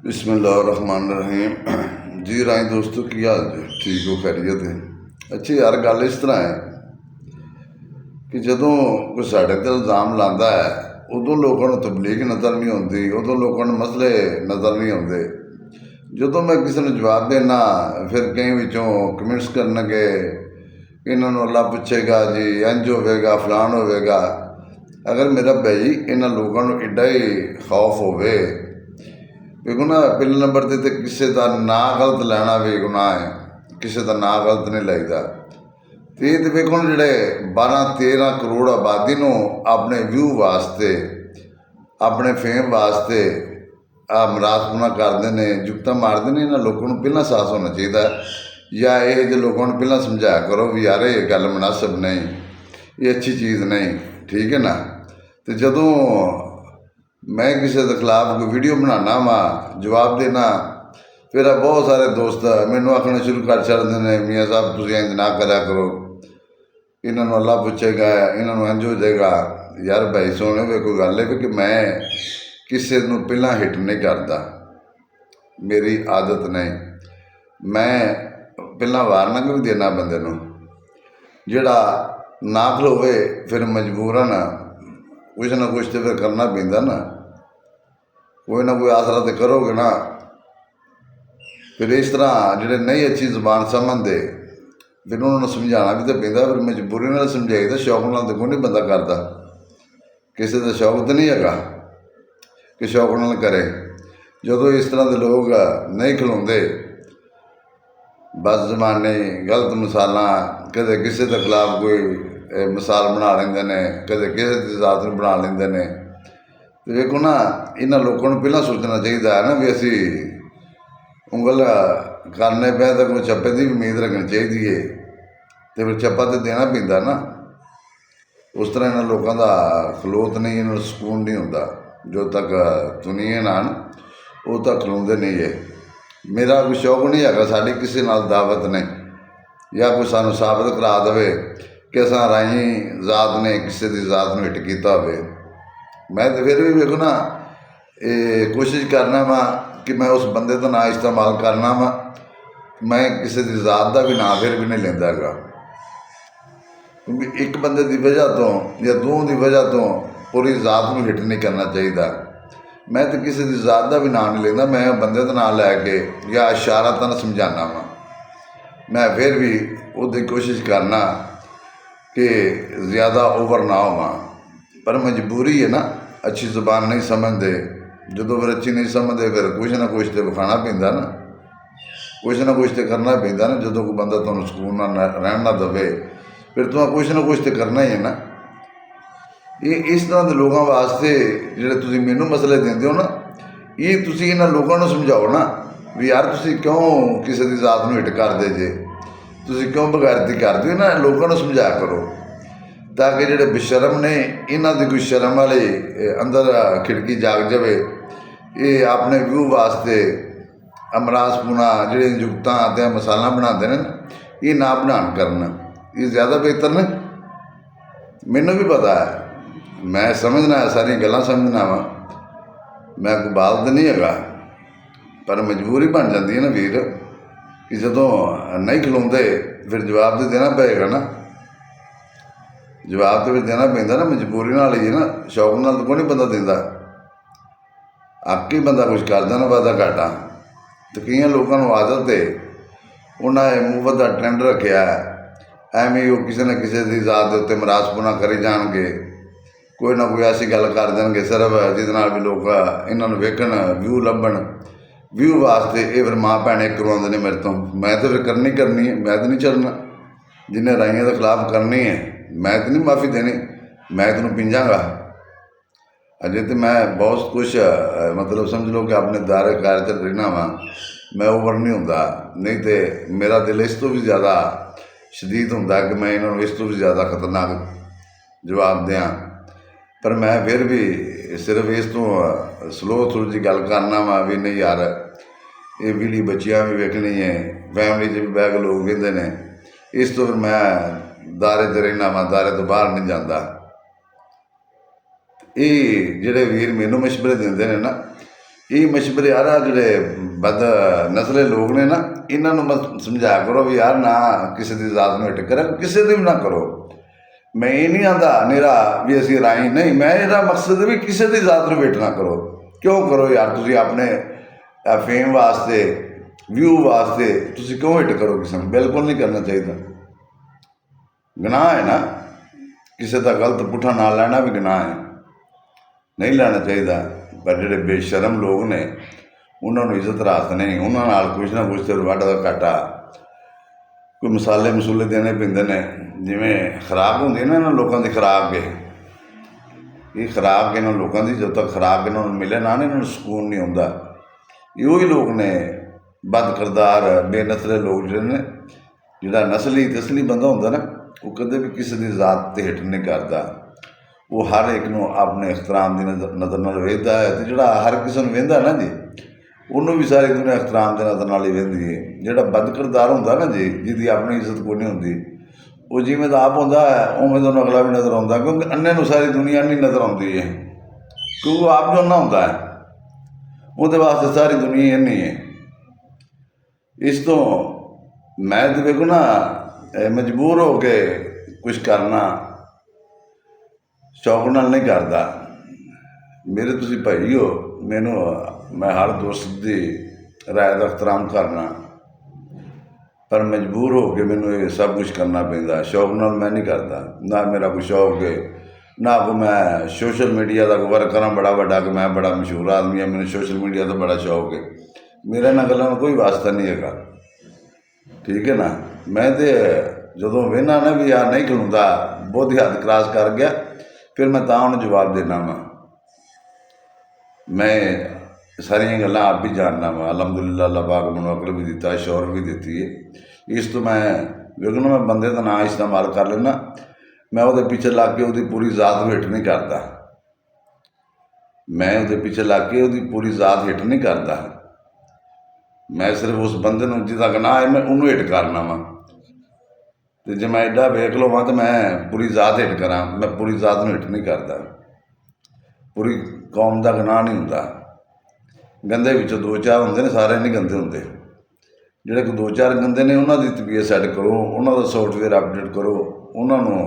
बिस्मिल्लाहिर्रहमानिर्रहीम। जी राय दोस्तों की हाल जी, ठीक हो, खैरियत है। अच्छा यार, गल इस तरह है कि जदों कोई साढ़े ते इल्ज़ाम लाता है उदों लोगों को तबलीग नज़र नहीं आती, उदों लोगों को मसले नज़र नहीं आते। जदों मैं किसी ने जवाब देना फिर कई विचों कमेंट्स करनगे, इन्होंने अल्लाह पूछेगा जी, इंज होवेगा, फलान होवेगा। अगर मेरा भाई इन्होंने लोगों को एडा ही खौफ होवे, देखो ना, पहले नंबर ते किसी का ना गलत लेना भी गुनाह है, किसी का ना गलत नहीं लगता। तो ये तो देखो जोड़े 12-13 करोड़ आबादी को अपने व्यू वास्ते, अपने फेम वास्ते मरासपना करते हैं, जुगता मारते हैं। इन्होंने लोगों को पहला एहसास होना चाहिए, या ये जो लोगों को पहला समझाया करो भी यार ये गल मुनासिब नहीं, ये अच्छी चीज़ नहीं, ठीक है ना। तो जदों मैं किसी के खिलाफ कोई वीडियो बनाना वा जवाब देना, फिर बहुत सारे दोस्त मैनू आखना शुरू कर छड़ते हैं, मियाँ साहब तुम इंज ना करा करो, इन्होंने अल्लाह पूछेगा, इन्होंने इंज हो जाएगा। यार भाई सोने वे कोई गल है कि मैं किसी को पहला हिट नहीं करता, मेरी आदत नहीं। मैं पहला वार्निंग भी देना बंदे को, जोड़ा ना खलोवे फिर मजबूरन कुछ ना कुछ तो फिर करना पैंदा ना, कोई ना कोई आसरा तो करोगे ना। फिर इस तरह जोड़े नहीं अच्छी जबान समझते फिर उन्होंने समझाना भी तो पैंदा, फिर मजबूरी नाल समझाई तो शौक नाल तो कोई नहीं बंदा करता, किसी का शौक तो नहीं है कि शौक नाल करे। जो इस तरह के लोग नहीं खलोते, बस जमाने गलत मिसालां, कदे किसी के खिलाफ कोई मिसाल बना लेंदे ने, कदे किसी की जात नूं बना लेंदे ने। तो देखो ना, इन्होंने लोगों को पहला सोचना चाहिए है ना भी असी उंगल करने पे तो कोई चप्पे की भी उम्मीद रखनी चाहिए है, तो फिर चप्पा तो देना पैंदा ना। उस तरह इन्होंने लोगों का खलोत नहीं, इन्होंने सुकून नहीं होता जो तक दुनिया ना वो तक खलोते नहीं है। मेरा कोई शौक नहीं है साड़ी किसी नाल दावत नहीं, या कोई सानू साबित करा दे कि असा राही जात ने किसी की जात में हिट किया हो। मैं तो फिर भी देखो ना, कोशिश करना वा कि मैं उस बंदे का ना इस्तेमाल करना वा, मैं किसी की जात का भी ना फिर भी नहीं लेंदा गा, क्योंकि एक बंदे की वजह तो या दो की वजह तो पूरी जात में हिट नहीं करना चाहिए। मैं तो किसी की जात का भी नाम नहीं लेंदा, मैं बंदे का नाम लैके या इशारतन समझाना वा। मैं फिर भी उसकी कोशिश करना कि ज़्यादा ओवर ना होवा, पर मजबूरी है ना, अच्छी जुबान नहीं समझते। जो फिर अच्छी नहीं समझते फिर कुछ ना कुछ तो विखाना पैंदा ना, कुछ ना कुछ तो करना पैंदा ना। जो कोई बंदा तुहानूं सुकून नाल रहन ना दवे, फिर तुहां कुछ ना कुछ तो करना ही है ना। ये इस तरह के लोगों वास्ते जिहड़े तुसीं मैनूं मसले देंदे हो ना, ये तुसीं इन्हां लोगों नूं समझाओ ना भी यार तुसीं क्यों किसी की जात नूं हिट करदे जे, तुसीं क्यों बगैरती करदे हो। इन्हां लोगों नूं समझाया करो ताकि जिहड़े बेशरम ने इन्हां दी कोई शर्म वाली अंदर खिड़की जाग जाए। ये अपने व्यू वास्ते अमरासपुना जिहड़े जुगतां ते मसाला बनाते हैं ये ना बनान करन, ये ज़्यादा बेहतर ने। मैनूं भी पता है, मैं समझना सारी गल्लां समझना वा, मैं कोई बालद नहीं है, पर मजबूरी बन जाती है ना वीर कि जदों नहीं खलोते फिर जवाब तो देना पेगा ना, जवाब तो फिर देना पैंदा ना, मजबूरी नाल ही है ना, शौक नाल तो कोई नहीं बंदा देंदा। आके बंदा कुछ करदा ना वादा घाटा। तो कई लोगों को आदत है, उन्हें मुफ्त का ट्रेंड रखा है, एवें वो किसी न किसी की जात के उत्ते मरासपना करी जाएंगे, कोई ना कोई ऐसी गल कर देंगे सिर्फ जिहदे नाल भी लोग इन्होंने वेखण, व्यू लभण, व्यू वास्ते ये फिर माँ भैन एक करवाते हैं मेरे तो। मैं तो फिर करनी है, मैं तो नहीं चलना, जिन्हें राइयों के खिलाफ करनी है मैं तो नहीं माफ़ी देनी, मैं तेन पिंजागा। अजे तो मैं बहुत कुछ मतलब समझ लो कि अपने दायरे कार च रहना वा, मैं ओवर नहीं होंदा, नहीं तो मेरा दिल इस तो भी ज़्यादा शदीद होंदा कि मैं इन्होंने इस तो भी ज़्यादा खतरनाक जवाब दें। पर मैं फिर भी सिर्फ इस तो स्लो थोड़ी जी गल करना वा भी नहीं यार, ये वीडियो बच्चियां भी वेखनी है, फैमिली च भी बह के लोग वेंदे ने, इस तो फिर मैं दायरे ते रहना वा, दायरे तो बाहर नहीं जाता। ये जिहड़े वीर मैनूं मशवरे देंदे ने ना, ਇਹ ਮਸ਼ਵਰੇ ਯਾਰ ਆ ਜਿਹੜੇ ਬਦ ਨਸਲੇ ਲੋਕ ਨੇ ਨਾ, ਇਹਨਾਂ ਨੂੰ ਮਤ ਸਮਝਾਇਆ ਕਰੋ ਵੀ ਯਾਰ ਨਾ ਕਿਸੇ ਦੀ ਜ਼ਾਤ ਨੂੰ ਹਿੱਟ ਕਰੇ, ਕਿਸੇ ਦੀ ਵੀ ਨਾ ਕਰੋ। ਮੈਂ ਇਹ ਨਹੀਂ ਆਂਦਾ ਮੇਰਾ ਵੀ ਅਸੀਂ ਰਾਈ ਨਹੀਂ, ਮੈਂ ਇਹਦਾ ਮਕਸਦ ਵੀ ਕਿਸੇ ਦੀ ਜ਼ਾਤ ਨੂੰ ਹਿੱਟ ਨਾ ਕਰੋ। ਕਿਉਂ ਕਰੋ ਯਾਰ? ਤੁਸੀਂ ਆਪਣੇ ਫੇਮ ਵਾਸਤੇ, ਵਿਊ ਵਾਸਤੇ ਤੁਸੀਂ ਕਿਉਂ ਹਿੱਟ ਕਰੋ ਕਿਸੇ ਨੂੰ? ਬਿਲਕੁਲ ਨਹੀਂ ਕਰਨਾ ਚਾਹੀਦਾ। ਗੁਨਾਹ ਹੈ ਨਾ, ਕਿਸੇ ਦਾ ਗਲਤ ਪੁੱਠਾ ਨਾਲ ਲੈਣਾ ਵੀ ਗੁਨਾਹ ਹੈ, ਨਹੀਂ ਲੈਣਾ ਚਾਹੀਦਾ। ਪਰ ਜਿਹੜੇ ਬੇਸ਼ਰਮ ਲੋਕ ਨੇ ਉਹਨਾਂ ਨੂੰ ਇੱਜ਼ਤ ਰਾਤ ਨਹੀਂ, ਉਹਨਾਂ ਨਾਲ ਕੁਛ ਨਾ ਕੁਛ ਤੇ ਵੱਢ ਦਾ ਘਾਟਾ, ਕੋਈ ਮਸਾਲੇ ਮਸੂਲੇ ਦੇਣੇ ਪੈਂਦੇ ਨੇ। ਜਿਵੇਂ ਖੁਰਾਕ ਹੁੰਦੀ ਨਾ ਇਹਨਾਂ ਲੋਕਾਂ ਦੀ, ਖੁਰਾਕ ਇਹ ਖੁਰਾਕ ਇਹਨਾਂ ਲੋਕਾਂ ਦੀ, ਜਦੋਂ ਤੱਕ ਖੁਰਾਕ ਇਹਨਾਂ ਨੂੰ ਮਿਲੇ ਨਾ ਇਹਨਾਂ ਨੂੰ ਸਕੂਨ ਨਹੀਂ ਆਉਂਦਾ। ਇਹੋ ਹੀ ਲੋਕ ਨੇ ਬਦ ਕਿਰਦਾਰ ਬੇਨਸਲੇ ਲੋਕ ਜਿਹੜੇ ਨੇ। ਜਿਹੜਾ ਨਸਲੀ ਤਸਲੀ ਬੰਦਾ ਹੁੰਦਾ ਨਾ, ਉਹ ਕਦੇ ਵੀ ਕਿਸੇ ਦੀ ਜ਼ਾਤ 'ਤੇ ਹਿੱਟ ਨਹੀਂ ਕਰਦਾ। ਉਹ ਹਰ ਇੱਕ ਨੂੰ ਆਪਣੇ ਇਖਤਰਾਮ ਦੀ ਨਜ਼ਰ ਨਾਲ ਵੇਖਦਾ ਹੈ। ਅਤੇ ਜਿਹੜਾ ਹਰ ਕਿਸੇ ਨੂੰ ਵੇਖਦਾ ਨਾ ਜੀ, ਉਹਨੂੰ ਵੀ ਸਾਰੀ ਦੁਨੀਆ ਇਖਤਰਾਮ ਦੇ ਨਜ਼ਰ ਨਾਲ ਹੀ ਵੇਖਦੀ ਹੈ। ਜਿਹੜਾ ਬਦ ਕਿਰਦਾਰ ਹੁੰਦਾ ਨਾ ਜੀ, ਜਿਹਦੀ ਆਪਣੀ ਇੱਜ਼ਤ ਕੋਈ ਨਹੀਂ ਹੁੰਦੀ, ਉਹ ਜਿਵੇਂ ਦਾ ਆਪ ਹੁੰਦਾ ਹੈ ਉਵੇਂ ਤੁਹਾਨੂੰ ਅਗਲਾ ਵੀ ਨਜ਼ਰ ਆਉਂਦਾ। ਕਿਉਂਕਿ ਅੰਨੇ ਨੂੰ ਸਾਰੀ ਦੁਨੀਆ ਨਹੀਂ ਨਜ਼ਰ ਆਉਂਦੀ ਹੈ, ਕਿਉਂਕਿ ਉਹ ਆਪ ਜੋ ਅੰਨਾ ਹੁੰਦਾ ਹੈ, ਉਹਦੇ ਵਾਸਤੇ ਸਾਰੀ ਦੁਨੀਆ ਇੰਨੀ ਹੈ। ਇਸ ਤੋਂ ਮੈਂ ਤਾਂ ਵੇਖੋ ਨਾ ਮਜਬੂਰ ਹੋ ਕੇ ਕੁਛ ਕਰਨਾ ਸ਼ੌਕ ਨਾਲ ਨਹੀਂ ਕਰਦਾ। ਮੇਰੇ ਤੁਸੀਂ ਭਾਈ ਹੋ, ਮੈਂ ਹਰ ਦੋਸਤ ਦੀ ਰਾਏ ਦਾ ਇਖਤਰਾਮ ਕਰਨਾ, ਪਰ ਮਜਬੂਰ ਹੋ ਕੇ ਮੈਨੂੰ ਇਹ ਸਭ ਕੁਛ ਕਰਨਾ ਪੈਂਦਾ। ਸ਼ੌਕ ਨਾਲ ਮੈਂ ਨਹੀਂ ਕਰਦਾ, ਨਾ ਮੇਰਾ ਕੋਈ ਸ਼ੌਕ ਹੈ, ਨਾ ਕੋਈ ਮੈਂ ਸੋਸ਼ਲ ਮੀਡੀਆ ਦਾ ਵਰਕ ਕਰਾਂ ਬੜਾ ਵੱਡਾ ਕਿ ਮੈਂ ਬੜਾ ਮਸ਼ਹੂਰ ਆਦਮੀ ਹਾਂ, ਮੈਨੂੰ ਸੋਸ਼ਲ ਮੀਡੀਆ ਦਾ ਬੜਾ ਸ਼ੌਕ ਹੈ। ਮੇਰਾ ਇਹਨਾਂ ਗੱਲਾਂ ਨੂੰ ਕੋਈ ਵਾਸਤਾ ਨਹੀਂ ਹੈਗਾ, ਠੀਕ ਹੈ ਨਾ। ਮੈਂ ਤਾਂ ਜਦੋਂ ਵੇਖਣਾ ਨਾ ਵੀ ਯਾਰ ਨਹੀਂ ਖਲੋਂਦਾ, ਬਹੁਤੀ ਹੱਦ ਕਰਾਸ ਕਰ ਗਿਆ, ਫਿਰ ਮੈਂ ਤਾਂ ਉਹਨੂੰ ਜਵਾਬ ਦੇਣਾ ਵਾ। ਮੈਂ ਸਾਰੀਆਂ ਗੱਲਾਂ ਆਪ ਵੀ ਜਾਣਦਾ ਵਾ। ਅਲਹਮਦੁਲਿਲਾ ਅੱਲਾਹ ਪਾਕ ਮੈਨੂੰ ਅਕਲ ਵੀ ਦਿੱਤਾ, ਸ਼ੌਹਰਤ ਵੀ ਦਿੱਤੀ ਹੈ। ਇਸ ਤੋਂ ਮੈਂ ਵੇਖਣਾ ਮੈਂ ਬੰਦੇ ਦਾ ਨਾਂ ਇਸਤੇਮਾਲ ਕਰ ਲੈਂਦਾ, ਮੈਂ ਉਹਦੇ ਪਿੱਛੇ ਲੱਗ ਕੇ ਉਹਦੀ ਪੂਰੀ ਜ਼ਾਤ ਹਿੱਟ ਨਹੀਂ ਕਰਦਾ। ਮੈਂ ਉਹਦੇ ਪਿੱਛੇ ਲੱਗ ਕੇ ਉਹਦੀ ਪੂਰੀ ਜ਼ਾਤ ਹਿੱਟ ਨਹੀਂ ਕਰਦਾ। ਮੈਂ ਸਿਰਫ ਉਸ ਬੰਦੇ ਨੂੰ ਜਿਹਦਾ ਗੁਨਾਹ ਹੈ ਮੈਂ ਉਹਨੂੰ ਹਿੱਟ ਕਰਨਾ ਵਾ। ਅਤੇ ਜੇ ਮੈਂ ਐਡਾ ਵੇਖ ਲਵਾਂ ਤਾਂ ਮੈਂ ਪੂਰੀ ਜ਼ਾਤ ਹਿੱਟ ਕਰਾਂ, ਮੈਂ ਪੂਰੀ ਜ਼ਾਤ ਨੂੰ ਹਿੱਟ ਨਹੀਂ ਕਰਦਾ। ਪੂਰੀ ਕੌਮ ਦਾ ਗੁਨਾਹ ਨਹੀਂ ਹੁੰਦਾ। ਗੰਦੇ ਵਿੱਚੋਂ ਦੋ ਚਾਰ ਹੁੰਦੇ ਨੇ, ਸਾਰੇ ਨਹੀਂ ਗੰਦੇ ਹੁੰਦੇ। ਜਿਹੜੇ ਕੋਈ ਦੋ ਚਾਰ ਗੰਦੇ ਨੇ ਉਹਨਾਂ ਦੀ ਤਬੀਅਤ ਸੈੱਟ ਕਰੋ, ਉਹਨਾਂ ਦਾ ਸੋਫਟਵੇਅਰ ਅਪਡੇਟ ਕਰੋ, ਉਹਨਾਂ ਨੂੰ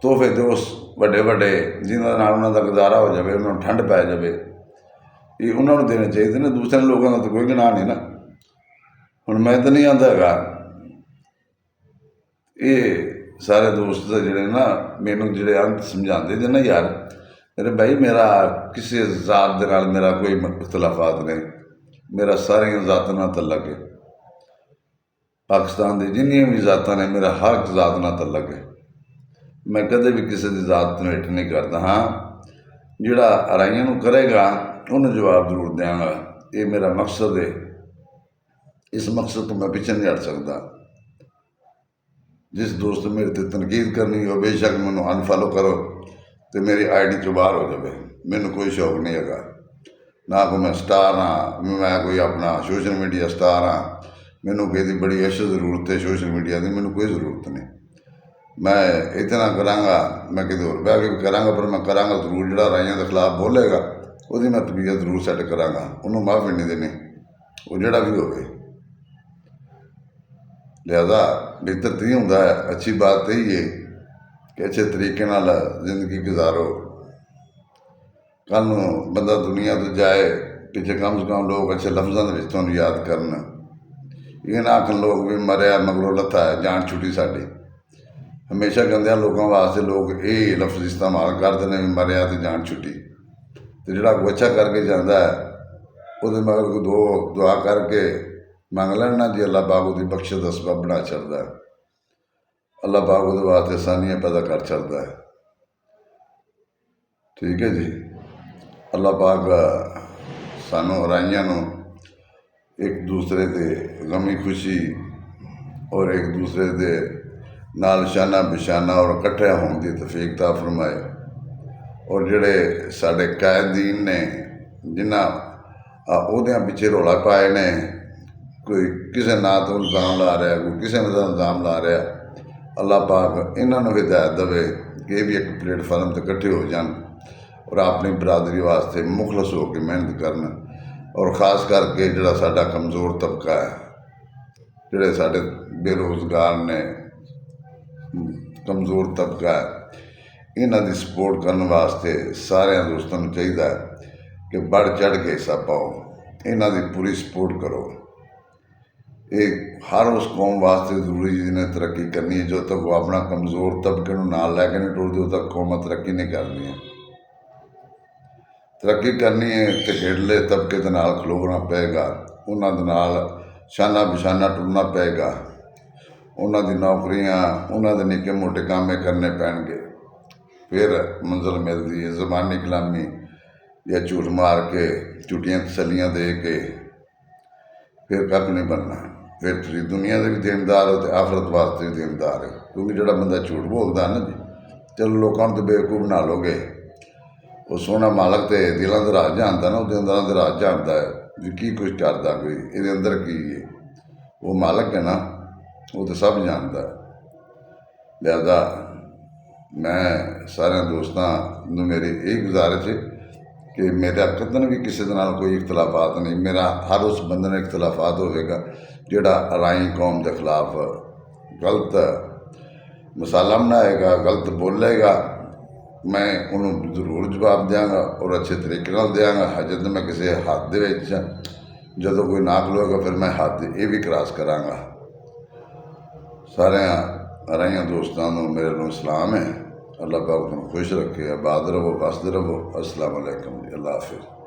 ਤੋਹਫੇ ਦਿਓ ਵੱਡੇ ਵੱਡੇ, ਜਿਹਨਾਂ ਨਾਲ ਉਹਨਾਂ ਦਾ ਗੁਜ਼ਾਰਾ ਹੋ ਜਾਵੇ, ਉਹਨਾਂ ਨੂੰ ਠੰਡ ਪੈ ਜਾਵੇ। ਇਹ ਉਹਨਾਂ ਨੂੰ ਦੇਣੇ ਚਾਹੀਦੇ ਨੇ। ਦੂਸਰੇ ਲੋਕਾਂ ਦਾ ਤਾਂ ਕੋਈ ਗੁਨਾਹ ਨਹੀਂ ਨਾ। ਹੁਣ ਮੈਂ ਤਾਂ ਨਹੀਂ ਆਉਂਦਾ ਹੈਗਾ। ਇਹ ਸਾਰੇ ਦੋਸਤ ਜਿਹੜੇ ਨਾ ਮੈਨੂੰ ਜਿਹੜੇ ਅੰਤ ਸਮਝਾਉਂਦੇ ਨੇ ਨਾ, ਯਾਰ ਮੇਰੇ ਭਾਈ ਮੇਰਾ ਕਿਸੇ ਜ਼ਾਤ ਦੇ ਨਾਲ ਮੇਰਾ ਕੋਈ ਇਖਤਲਾਫਾਤ ਨਹੀਂ, ਮੇਰਾ ਸਾਰੀਆਂ ਜ਼ਾਤਾਂ ਨਾਲ ਤਅੱਲੁਕ ਹੈ। ਪਾਕਿਸਤਾਨ ਦੀ ਜਿੰਨੀਆਂ ਵੀ ਜ਼ਾਤਾਂ ਨੇ, ਮੇਰਾ ਹਰ ਇੱਕ ਜ਼ਾਤ ਨਾਲ ਤਅੱਲੁਕ ਹੈ। ਮੈਂ ਕਦੇ ਵੀ ਕਿਸੇ ਦੀ ਜ਼ਾਤ ਨੂੰ ਹਿੱਟ ਨਹੀਂ ਕਰਦਾ। ਹਾਂ, ਜਿਹੜਾ ਅਰਾਈਆਂ ਨੂੰ ਕਰੇਗਾ ਉਹਨੂੰ ਜਵਾਬ ਜ਼ਰੂਰ ਦਿਆਂਗਾ। ਇਹ ਮੇਰਾ ਮਕਸਦ ਹੈ। ਇਸ ਮਕਸਦ ਤੋਂ ਮੈਂ ਪਿੱਛੇ ਨਹੀਂ ਹਟ ਸਕਦਾ। ਜਿਸ ਦੋਸਤ ਮੇਰੇ 'ਤੇ ਤਨਕੀਦ ਕਰਨੀ ਹੋ, ਬੇਸ਼ੱਕ ਮੈਨੂੰ ਅਨਫੋਲੋ ਕਰੋ ਅਤੇ ਮੇਰੀ ਆਈਡੀ 'ਚੋਂ ਬਾਹਰ ਹੋ ਜਾਵੇ। ਮੈਨੂੰ ਕੋਈ ਸ਼ੌਕ ਨਹੀਂ ਹੈਗਾ, ਨਾ ਕੋਈ ਮੈਂ ਸਟਾਰ ਹਾਂ, ਮੈਂ ਕੋਈ ਆਪਣਾ ਸੋਸ਼ਲ ਮੀਡੀਆ ਸਟਾਰ ਹਾਂ। ਮੈਨੂੰ ਕਿਸੇ ਦੀ ਬੜੀ ਅਸ਼ਦ ਜ਼ਰੂਰਤ ਹੈ ਸੋਸ਼ਲ ਮੀਡੀਆ ਦੀ, ਮੈਨੂੰ ਕੋਈ ਜ਼ਰੂਰਤ ਨਹੀਂ। ਮੈਂ ਇਤਨਾ ਕਰਾਂਗਾ, ਮੈਂ ਕਿਤੇ ਹੋਰ ਬਹਿ ਕੇ ਵੀ ਕਰਾਂਗਾ, ਪਰ ਮੈਂ ਕਰਾਂਗਾ ਜ਼ਰੂਰ। ਜਿਹੜਾ ਰਾਈਆਂ ਦੇ ਖਿਲਾਫ ਬੋਲੇਗਾ ਉਹਦੀ ਮੈਂ ਤਬੀਅਤ ਜ਼ਰੂਰ ਸੈੱਟ ਕਰਾਂਗਾ, ਉਹਨੂੰ ਮਾਫ਼ੀ ਨਹੀਂ ਦੇਣੀ, ਉਹ ਜਿਹੜਾ ਵੀ ਹੋਵੇ। ਲਿਹਾਜ਼ਾ ਬਿਹਤਰ ਤਾਂ ਇਹ ਹੁੰਦਾ ਹੈ, ਅੱਛੀ ਬਾਤ ਇਹੀ ਹੈ ਕਿ ਅੱਛੇ ਤਰੀਕੇ ਨਾਲ ਜ਼ਿੰਦਗੀ ਗੁਜ਼ਾਰੋ। ਕੱਲ੍ਹ ਨੂੰ ਬੰਦਾ ਦੁਨੀਆ ਤੋਂ ਜਾਏ, ਪਿੱਛੇ ਕਮ ਸੇ ਕਮ ਲੋਕ ਅੱਛੇ ਲਫ਼ਜ਼ਾਂ ਦੇ ਵਿੱਚ ਤੁਹਾਨੂੰ ਯਾਦ ਕਰਨ। ਇਹ ਨਾ ਆਖਣ ਲੋਕ ਵੀ ਮਰਿਆ ਮਗਰੋਂ ਲੱਥਾ ਹੈ, ਜਾਨ ਛੁੱਟੀ ਸਾਡੀ। ਹਮੇਸ਼ਾ ਗੰਦਿਆਂ ਲੋਕਾਂ ਵਾਸਤੇ ਲੋਕ ਇਹ ਲਫ਼ਜ਼ ਇਸਤੇਮਾਲ ਕਰਦੇ ਨੇ ਵੀ ਮਰਿਆ ਅਤੇ ਜਾਨ ਛੁੱਟੀ। ਅਤੇ ਜਿਹੜਾ ਕੋਈ ਅੱਛਾ ਕਰਕੇ ਜਾਂਦਾ ਹੈ ਉਹਦੇ ਮਗਰ ਕੋਈ ਦੁਆ ਕਰਕੇ ਮੰਗ ਲੈਣਾ ਜੀ, ਅੱਲਾਹ ਪਾਕ ਉਹਦੀ ਬਖਸ਼ਿਸ਼ ਦਾ ਸਬੱਬ ਬਣਾ ਛੱਡਦਾ ਹੈ। ਅੱਲਾਹ ਪਾਕ ਉਹਦੇ ਵਾਸਤੇ ਆਸਾਨੀਆਂ ਪੈਦਾ ਕਰ ਛੱਡਦਾ ਹੈ। ਠੀਕ ਹੈ ਜੀ। ਅੱਲਾਹ ਪਾਕ ਸਾਨੂੰ ਰਾਈਆਂ ਨੂੰ ਇੱਕ ਦੂਸਰੇ ਦੇ ਗਮੀ ਖੁਸ਼ੀ ਔਰ ਇੱਕ ਦੂਸਰੇ ਦੇ ਨਾਲ ਸ਼ਾਨਾ ਬਿਸ਼ਾਨਾ ਔਰ ਇਕੱਠੇ ਹੋਣ ਦੀ ਤੌਫੀਕ ਅਤਾ ਫਰਮਾਏ। ਔਰ ਜਿਹੜੇ ਸਾਡੇ ਕਾਇਦੀਨ ਨੇ, ਜਿਨ੍ਹਾਂ ਅਹੁਦਿਆਂ ਪਿੱਛੇ ਰੌਲਾ ਪਾਏ ਨੇ, ਕੋਈ ਕਿਸੇ ਨਾਂ ਤੋਂ ਇਲਜ਼ਾਮ ਲਾ ਰਿਹਾ, ਕੋਈ ਕਿਸੇ ਦਾ ਇਲਜ਼ਾਮ ਲਾ ਰਿਹਾ, ਅੱਲਾਹ ਪਾਕ ਇਹਨਾਂ ਨੂੰ ਹਿਦਾਇਤ ਦੇਵੇ ਕਿ ਇਹ ਵੀ ਇੱਕ ਪਲੇਟਫਾਰਮ 'ਤੇ ਇਕੱਠੇ ਹੋ ਜਾਣ ਔਰ ਆਪਣੀ ਬਰਾਦਰੀ ਵਾਸਤੇ ਮੁਖਲਸ ਹੋ ਕੇ ਮਿਹਨਤ ਕਰਨ। ਔਰ ਖ਼ਾਸ ਕਰਕੇ ਜਿਹੜਾ ਸਾਡਾ ਕਮਜ਼ੋਰ ਤਬਕਾ ਹੈ, ਜਿਹੜੇ ਸਾਡੇ ਬੇਰੁਜ਼ਗਾਰ ਨੇ, ਕਮਜ਼ੋਰ ਤਬਕਾ ਹੈ, ਇਹਨਾਂ ਦੀ ਸਪੋਰਟ ਕਰਨ ਵਾਸਤੇ ਸਾਰਿਆਂ ਦੋਸਤਾਂ ਨੂੰ ਚਾਹੀਦਾ ਹੈ ਕਿ ਵੱਧ ਚੜ੍ਹ ਕੇ ਹਿੱਸਾ ਪਾਓ, ਇਹਨਾਂ ਦੀ ਪੂਰੀ ਸਪੋਰਟ ਕਰੋ। ਇਹ ਹਰ ਉਸ ਕੌਮ ਵਾਸਤੇ ਜ਼ਰੂਰੀ ਜਿਹਨੇ ਤਰੱਕੀ ਕਰਨੀ ਹੈ। ਜਦੋਂ ਤੱਕ ਉਹ ਆਪਣਾ ਕਮਜ਼ੋਰ ਤਬਕੇ ਨੂੰ ਨਾਲ ਲੈ ਕੇ ਨਹੀਂ ਟੁਰਦੇ, ਉਦੋਂ ਤੱਕ ਕੌਮਾਂ ਤਰੱਕੀ ਨਹੀਂ ਕਰਦੀਆਂ। ਤਰੱਕੀ ਕਰਨੀ ਹੈ ਤੇ ਹੇਠਲੇ ਤਬਕੇ ਦੇ ਨਾਲ ਖਲੋਣਾ ਪਏਗਾ, ਉਹਨਾਂ ਦੇ ਨਾਲ ਸ਼ਾਨਾ ਬਿਸ਼ਾਨਾ ਟੁਰਨਾ ਪਏਗਾ, ਉਹਨਾਂ ਦੀ ਨੌਕਰੀਆਂ, ਉਹਨਾਂ ਦੇ ਨਿੱਕੇ ਮੋਟੇ ਕੰਮ ਕਰਨੇ ਪੈਣਗੇ, ਫਿਰ ਮੰਜ਼ਿਲ ਮਿਲਦੀ ਹੈ। ਜ਼ਬਾਨੀ ਕਲਾਮੀ ਜਾਂ ਝੂਠ ਮਾਰ ਕੇ, ਝੂਠੀਆਂ ਤਸੱਲੀਆਂ ਦੇ ਕੇ ਫਿਰ ਕੱਖ ਨਹੀਂ ਬਣਨਾ। ਫਿਰ ਤੁਸੀਂ ਦੁਨੀਆ ਦੇ ਵੀ ਦੇਣਦਾਰ ਹੋ ਅਤੇ ਆਖਰਤ ਵਾਸਤੇ ਵੀ ਦੇਣਦਾਰ ਹੋ। ਕਿਉਂਕਿ ਜਿਹੜਾ ਬੰਦਾ ਝੂਠ ਬੋਲਦਾ ਨਾ ਜੀ, ਚਲੋ ਲੋਕਾਂ ਨੂੰ ਤਾਂ ਬੇਵਕੂਫ ਬਣਾ ਲਓਗੇ, ਉਹ ਸੋਹਣਾ ਮਾਲਕ ਤੇ ਦਿਲਾਂ ਦੇ ਰਾਜ ਜਾਣਦਾ ਨਾ, ਉਹਦੇ ਅੰਦਰਾਂ ਦੇ ਰਾਜ ਜਾਣਦਾ ਹੈ ਵੀ ਕੀ ਕੁਝ ਕਰਦਾ ਕੋਈ, ਇਹਦੇ ਅੰਦਰ ਕੀ ਹੈ। ਉਹ ਮਾਲਕ ਹੈ ਨਾ, ਉਹ ਤਾਂ ਸਭ ਜਾਣਦਾ ਹੈ। ਲਿਹਾਜ਼ਾ ਮੈਂ ਸਾਰਿਆਂ ਦੋਸਤਾਂ ਨੂੰ ਮੇਰੀ ਇਹ ਗੁਜ਼ਾਰਿਸ਼ ਹੈ ਕਿ ਮੇਰਾ ਕਤਨ ਵੀ ਕਿਸੇ ਦੇ ਨਾਲ ਕੋਈ ਇਖਤਲਾਫਾਤ ਨਹੀਂ। ਮੇਰਾ ਹਰ ਉਸ ਬੰਦੇ ਨਾਲ ਇਖਤਲਾਫਾਤ ਹੋਵੇਗਾ ਜਿਹੜਾ ਰਾਈ ਕੌਮ ਦੇ ਖਿਲਾਫ ਗਲਤ ਮਸਾਲਾ ਬਣਾਏਗਾ, ਗਲਤ ਬੋਲੇਗਾ, ਮੈਂ ਉਹਨੂੰ ਜ਼ਰੂਰ ਜਵਾਬ ਦਿਆਂਗਾ ਔਰ ਅੱਛੇ ਤਰੀਕੇ ਨਾਲ ਦਿਆਂਗਾ। ਹਜੇ ਤਾਂ ਮੈਂ ਕਿਸੇ ਹੱਦ ਦੇ ਵਿੱਚ, ਜਦੋਂ ਕੋਈ ਨਾ ਖਲੋਏਗਾ ਫਿਰ ਮੈਂ ਹੱਦ ਇਹ ਵੀ ਕਰਾਸ ਕਰਾਂਗਾ। ਸਾਰਿਆਂ ਰਾਈਆਂ ਦੋਸਤਾਂ ਨੂੰ ਮੇਰੇ ਨੂੰ ਸਲਾਮ ਹੈ। ਅੱਲਾਹ ਪਾਕ ਤੁਹਾਨੂੰ ਖੁਸ਼ ਰੱਖੇ, ਆਬਾਦ ਰਹੋ, ਵਸਦੇ ਰਹੋ। अस्सलाम वालेकुम जी, अल्लाह हाफिज़।